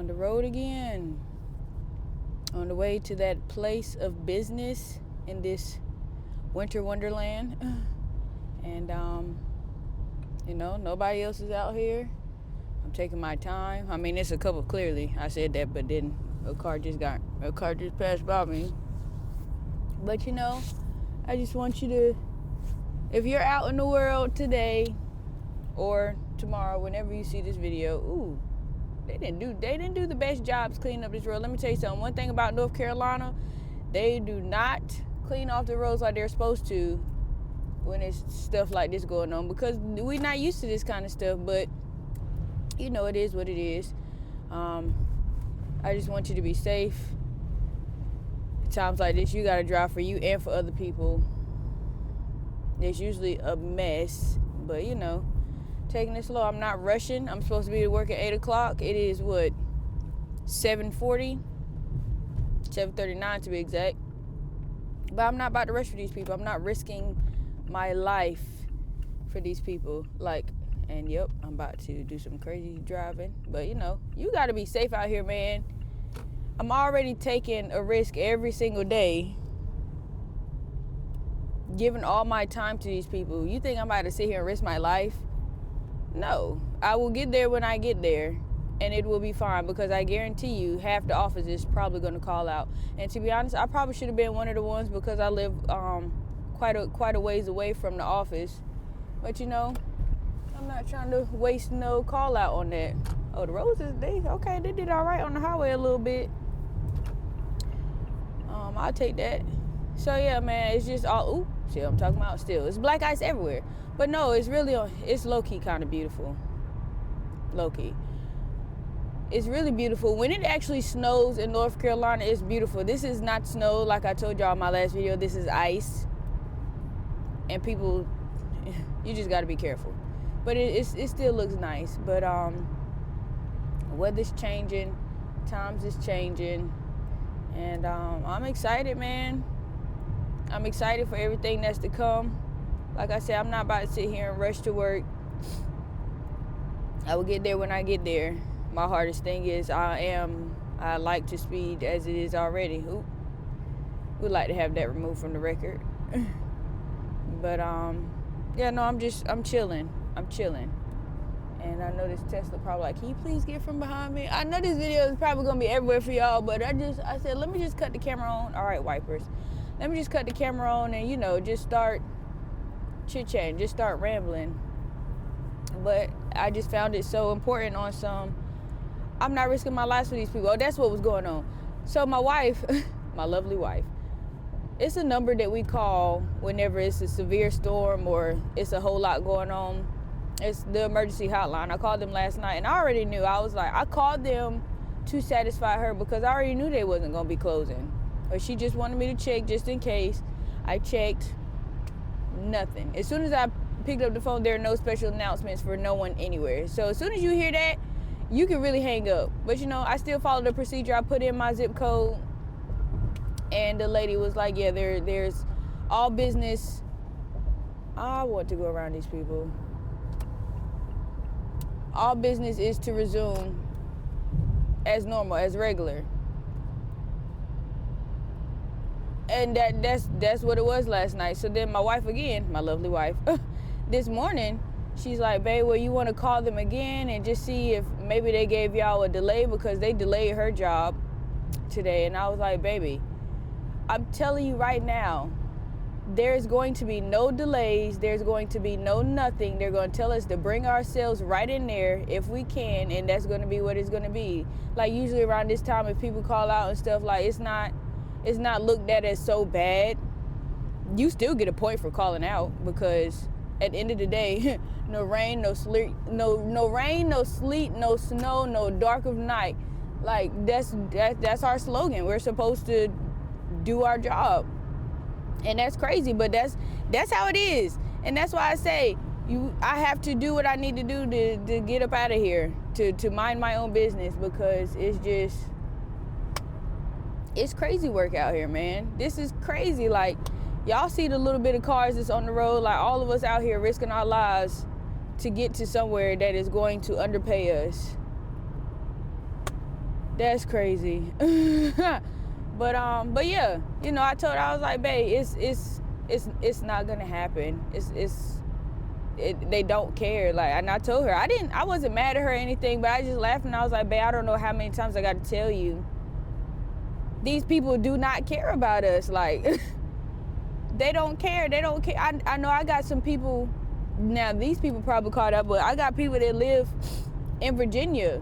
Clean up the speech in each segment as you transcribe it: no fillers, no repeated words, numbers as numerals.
On the road again. On the way to that place of business in this winter wonderland. And, nobody else is out here. I'm taking my time. I mean, it's a couple, clearly. I said that, but then a car just passed by me. But, I just want you to, if you're out in the world today or tomorrow, whenever you see this video, they didn't do the best jobs cleaning up this road. Let me tell you something. One thing about North Carolina, they do not clean off the roads like they're supposed to when there's stuff like this going on, because we're not used to this kind of stuff. But it is what it is. I just want you to be safe. Times like this, you gotta drive for you and for other people. It's usually a mess, but taking it slow. I'm not rushing. I'm supposed to be at work at 8 o'clock. It is what, 7:40, 7:39 to be exact. But I'm not about to rush for these people. I'm not risking my life for these people. I'm about to do some crazy driving. But you gotta be safe out here, man. I'm already taking a risk every single day, giving all my time to these people. You think I'm about to sit here and risk my life? No. I will get there when I get there, and it will be fine, because I guarantee you half the office is probably going to call out. And to be honest, I probably should have been one of the ones, because I live quite a ways away from the office. But I'm not trying to waste no call out on that. Oh, the roads they did all right on the highway a little bit. I'll take that. So yeah, man, it's just all, see what I'm talking about still. It's black ice everywhere. But no, it's low-key kind of beautiful. Low-key. It's really beautiful. When it actually snows in North Carolina, it's beautiful. This is not snow, like I told y'all in my last video. This is ice. And people, you just got to be careful. But it still looks nice. But weather's changing. Times is changing. And I'm excited, man. I'm excited for everything that's to come. Like I said, I'm not about to sit here and rush to work. I will get there when I get there. My hardest thing is I like to speed as it is already. We'd like to have that removed from the record. But I'm chilling. I'm chilling. And I know this Tesla probably like, can you please get from behind me? I know this video is probably gonna be everywhere for y'all, but I said, let me just cut the camera on. All right, wipers. Let me just cut the camera on and, just start chit-chatting, just start rambling. But I just found it so important on I'm not risking my life for these people. Oh, that's what was going on. So my wife, my lovely wife, it's a number that we call whenever it's a severe storm or it's a whole lot going on. It's the emergency hotline. I called them last night, and I already knew. I called them to satisfy her, because I already knew they wasn't going to be closing. But she just wanted me to check just in case. I checked. Nothing. As soon as I picked up the phone, there are no special announcements for no one anywhere. So as soon as you hear that, you can really hang up. But, I still followed the procedure. I put in my zip code, and the lady was like, yeah, there's all business. I want to go around these people. All business is to resume as normal, as regular. And that's what it was last night. So then my wife again, my lovely wife, this morning, she's like, babe, well, you want to call them again and just see if maybe they gave y'all a delay, because they delayed her job today. And I was like, baby, I'm telling you right now, there's going to be no delays. There's going to be no nothing. They're going to tell us to bring ourselves right in there if we can, and that's going to be what it's going to be. Like usually around this time, if people call out and stuff, like it's not looked at as so bad. You still get a point for calling out, because at the end of the day, no rain, no sleet, no rain, no sleet, no snow, no dark of night. Like that's our slogan. We're supposed to do our job. And that's crazy, but that's how it is. And that's why I say I have to do what I need to do to get up out of here, to mind my own business, because it's crazy work out here, man. This is crazy. Like, y'all see the little bit of cars that's on the road, like all of us out here risking our lives to get to somewhere that is going to underpay us. That's crazy. But yeah, you know, I told her, I was like, babe, it's not gonna happen. They don't care. Like, and I told her, I wasn't mad at her or anything, but I just laughed and I was like, babe, I don't know how many times I got to tell you, these people do not care about us. Like, they don't care. I know I got some people, now these people probably caught up, but I got people that live in Virginia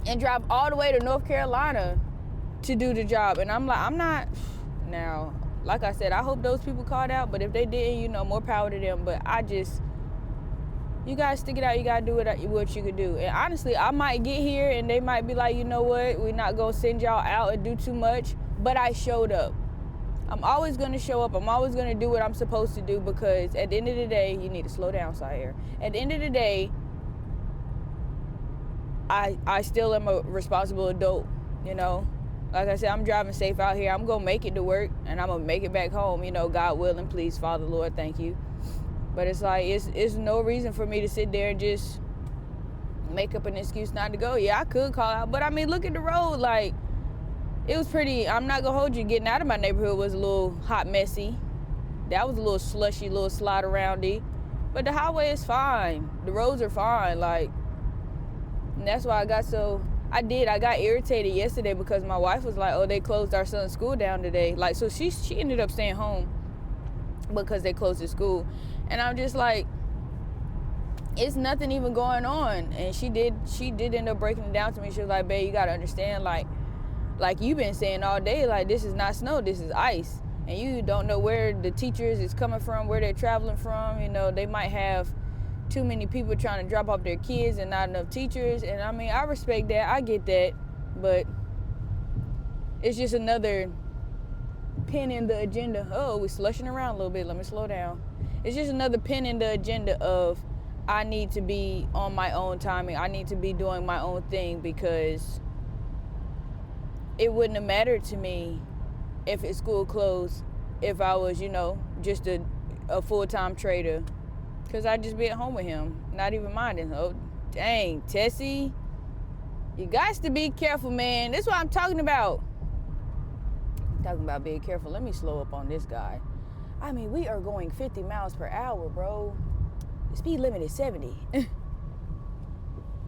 and drive all the way to North Carolina to do the job. And I'm like, I'm not, now, like I said, I hope those people caught out, but if they didn't, you know, more power to them. But you gotta stick it out. You gotta do what you could do. And honestly, I might get here and they might be like, you know what, we're not gonna send y'all out and do too much. But I showed up. I'm always gonna show up. I'm always gonna do what I'm supposed to do, because at the end of the day, you need to slow down, Sire. At the end of the day, I still am a responsible adult, you know. Like I said, I'm driving safe out here. I'm gonna make it to work and I'm gonna make it back home, you know, God willing, please, Father, Lord, thank you. But it's like, it's no reason for me to sit there and just make up an excuse not to go. Yeah, I could call out, but I mean, look at the road. Like, it was pretty, I'm not gonna hold you, getting out of my neighborhood was a little hot, messy. That was a little slushy, little slide aroundy. But the highway is fine. The roads are fine. Like, and that's why I got irritated yesterday, because my wife was like, oh, they closed our son's school down today. Like, so she ended up staying home because they closed his school. And I'm just like, it's nothing even going on. And she did end up breaking it down to me. She was like, babe, you gotta understand, like you've been saying all day, like, this is not snow, this is ice. And you don't know where the teachers is coming from, where they're traveling from. You know, they might have too many people trying to drop off their kids and not enough teachers. And I mean, I respect that, I get that, but it's just another pin in the agenda. Oh, we're slushing around a little bit, let me slow down. It's just another pin in the agenda of, I need to be on my own timing, I need to be doing my own thing, because it wouldn't have mattered to me if school closed, if I was, you know, just a full-time trader. Because I'd just be at home with him, not even minding. Oh, dang, Tessie. You got to be careful, man. That's what I'm talking about. I'm talking about being careful. Let me slow up on this guy. I mean, we are going 50 miles per hour, bro. The speed limit is 70. And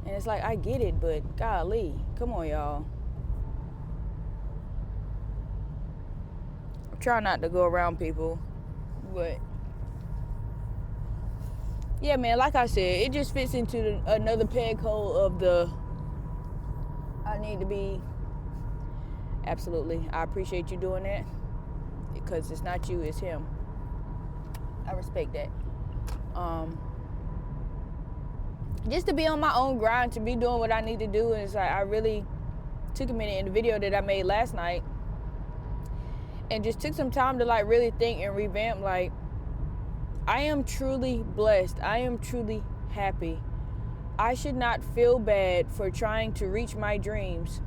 it's like, I get it, but golly. Come on, y'all. I'm trying not to go around people, but yeah, man, like I said, it just fits into another peg hole of I need to be, absolutely. I appreciate you doing that, because it's not you, it's him. I respect that. Just to be on my own grind, to be doing what I need to do. And it's like, I really took a minute in the video that I made last night and just took some time to like really think and revamp. Like, I am truly blessed. I am truly happy. I should not feel bad for trying to reach my dreams,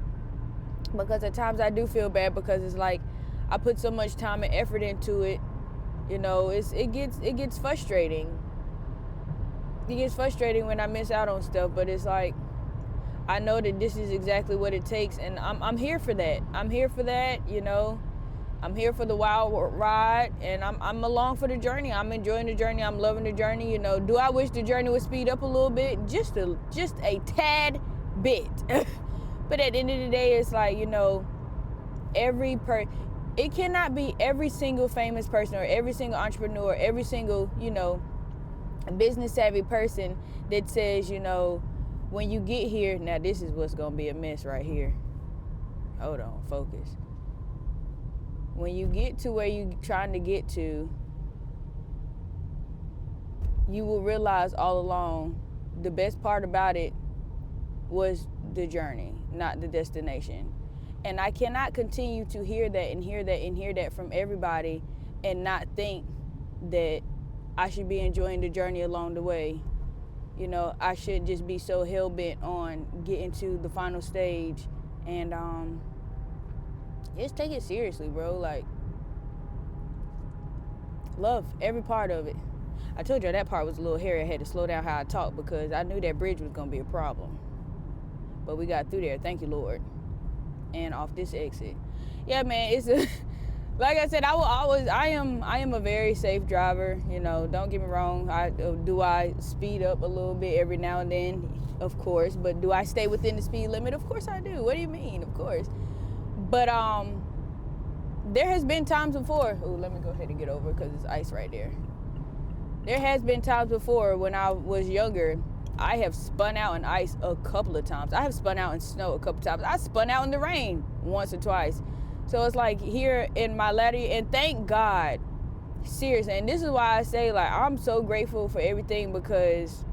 because at times I do feel bad, because it's like I put so much time and effort into it. You know, it gets frustrating. It gets frustrating when I miss out on stuff, but it's like, I know that this is exactly what it takes, and I'm here for that. I'm here for that, you know. I'm here for the wild ride, and I'm along for the journey. I'm enjoying the journey. I'm loving the journey. You know, do I wish the journey would speed up a little bit? Just a tad bit. But at the end of the day, it's like, you know, it cannot be every single famous person or every single entrepreneur, every single, you know, business savvy person that says, you know, when you get here, now this is what's gonna be a mess right here. Hold on, focus. When you get to where you're trying to get to, you will realize all along the best part about it was the journey, not the destination. And I cannot continue to hear that and hear that and hear that from everybody and not think that I should be enjoying the journey along the way. You know, I should just be so hell-bent on getting to the final stage and just take it seriously, bro. Like, love every part of it. I told you that part was a little hairy. I had to slow down how I talk, because I knew that bridge was going to be a problem. But we got through there. Thank you, Lord. and off this exit. Yeah, man, it's a like I said, I am a very safe driver. You know, don't get me wrong. I speed up a little bit every now and then, of course, but do I stay within the speed limit? Of course I do. What do you mean? Of course. But there has been times before. Oh, let me go ahead and get over because it's ice right there. There has been times before when I was younger. I have spun out in ice a couple of times. I have spun out in snow a couple of times. I spun out in the rain once or twice. So it's like here in my latter year, and thank God, seriously, and this is why I say, like, I'm so grateful for everything, because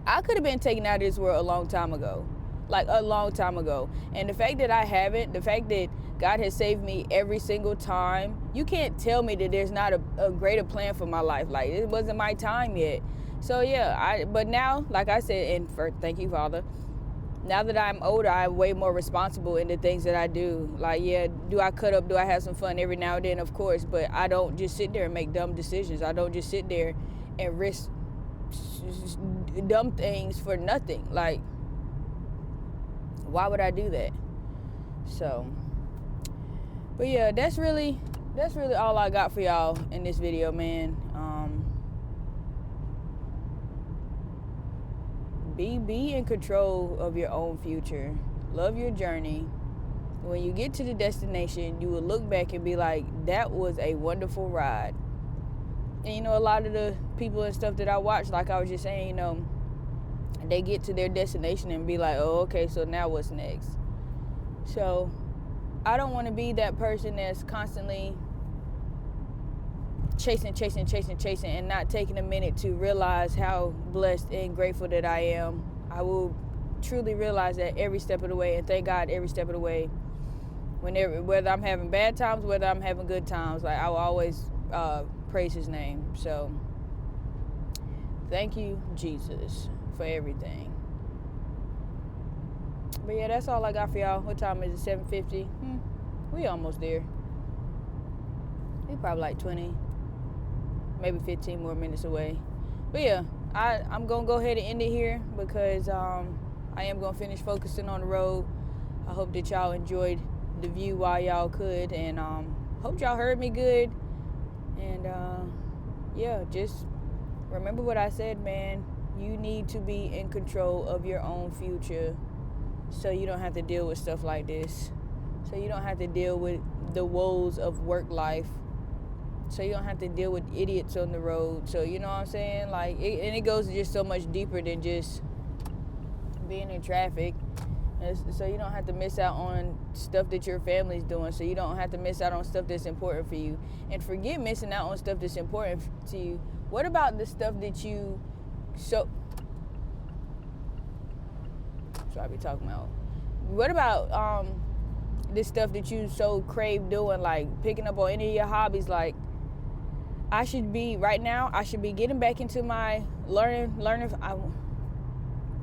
I could have been taken out of this world a long time ago. Like, a long time ago. And the fact that I haven't, the fact that God has saved me every single time, you can't tell me that there's not a greater plan for my life. Like, it wasn't my time yet. So, yeah, but now, like I said, thank you, Father, now that I'm older, I'm way more responsible in the things that I do. Like, yeah, do I cut up? Do I have some fun every now and then? Of course. But I don't just sit there and make dumb decisions. I don't just sit there and risk dumb things for nothing. Like, why would I do that? So, but yeah, that's really all I got for y'all in this video, man. Be in control of your own future. Love your journey. When you get to the destination, you will look back and be like, that was a wonderful ride. And you know, a lot of the people and stuff that I watch, like I was just saying, you know, they get to their destination and be like, oh, okay, so now what's next? So I don't want to be that person that's constantly chasing and not taking a minute to realize how blessed and grateful that I am. I will truly realize that every step of the way, and thank God every step of the way. Whether I'm having bad times, whether I'm having good times, like, I will always praise his name. So thank you, Jesus, for everything. But yeah, that's all I got for y'all. What time is it? 7:50. We almost there. We probably like 20, maybe 15 more minutes away. But yeah, I'm gonna go ahead and end it here, because I am gonna finish focusing on the road. I hope that y'all enjoyed the view while y'all could, and hope y'all heard me good. And yeah, just remember what I said, man. You need to be in control of your own future, so you don't have to deal with stuff like this. So you don't have to deal with the woes of work life. So you don't have to deal with idiots on the road. So, you know what I'm saying? Like, and it goes just so much deeper than just being in traffic. So you don't have to miss out on stuff that your family's doing. So you don't have to miss out on stuff that's important for you. And forget missing out on stuff that's important to you. What about the stuff that you I be talking about? What about this stuff that you so crave doing, like picking up on any of your hobbies? Like, I should be getting back into my learning. I'm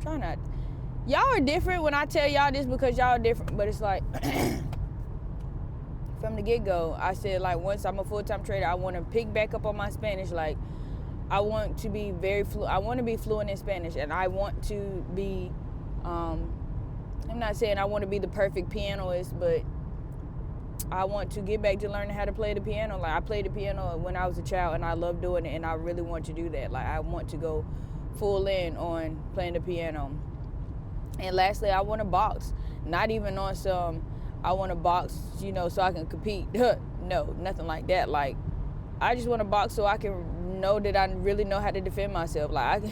trying not. Y'all are different when I tell y'all this, because y'all are different. But it's like, from the get-go, I said, like, once I'm a full-time trader, I want to pick back up on my Spanish. Like, I want to be I want to be fluent in Spanish, and I want to be, I'm not saying I want to be the perfect pianist, but I want to get back to learning how to play the piano. Like, I played the piano when I was a child, and I love doing it, and I really want to do that. Like, I want to go full in on playing the piano. And lastly, I want to box. Not even on some, I want to box, you know, so I can compete. No, nothing like that. Like, I just want to box so I can know that I really know how to defend myself. Like,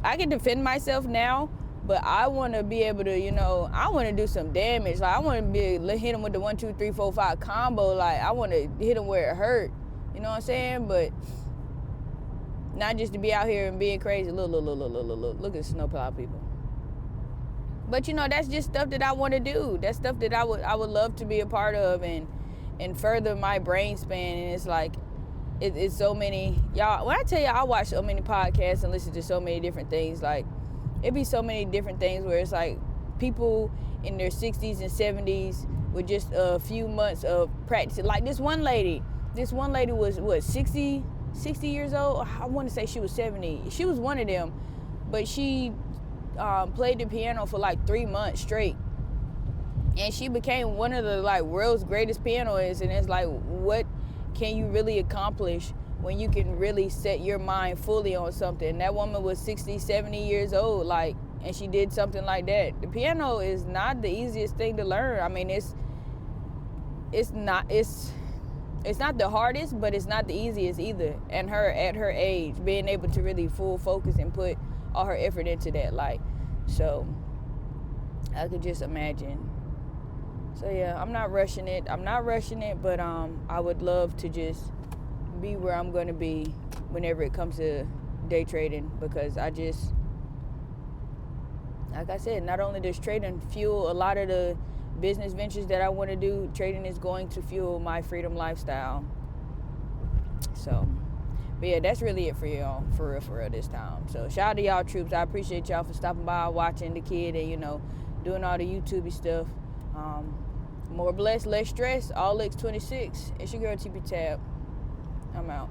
I can defend myself now, but I want to be able to, you know, I want to do some damage. Like, I want to be able to hit him with the 1, 2, 3, 4, 5 combo. Like, I want to hit him where it hurt. You know what I'm saying? But not just to be out here and being crazy. Look at the snowplow people. But, you know, that's just stuff that I want to do. That's stuff that I would love to be a part of and further my brain span. And it's like, it's so many. Y'all, when I tell y'all I watch so many podcasts and listen to so many different things, like, it'd be so many different things where it's like people in their 60s and 70s with just a few months of practice. Like, this one lady was, what, 60 years old? I want to say she was 70. She was one of them. But she played the piano for like 3 months straight. and she became one of the like world's greatest pianists. And it's like, what can you really accomplish when you can really set your mind fully on something? That woman was 60, 70 years old, like, and she did something like that. The piano is not the easiest thing to learn. I mean, it's not the hardest, but it's not the easiest either. And her, at her age, being able to really full focus and put all her effort into that, like, so I could just imagine. So yeah, I'm not rushing it, but I would love to just be where I'm going to be whenever it comes to day trading, because I just, like I said, not only does trading fuel a lot of the business ventures that I want to do, trading is going to fuel my freedom lifestyle. So, but yeah, that's really it for y'all, for real this time. So shout out to y'all troops. I appreciate y'all for stopping by, watching the kid, and, you know, doing all the YouTubey stuff. More blessed, less stress. All X26. It's your girl TP Tab. I'm out.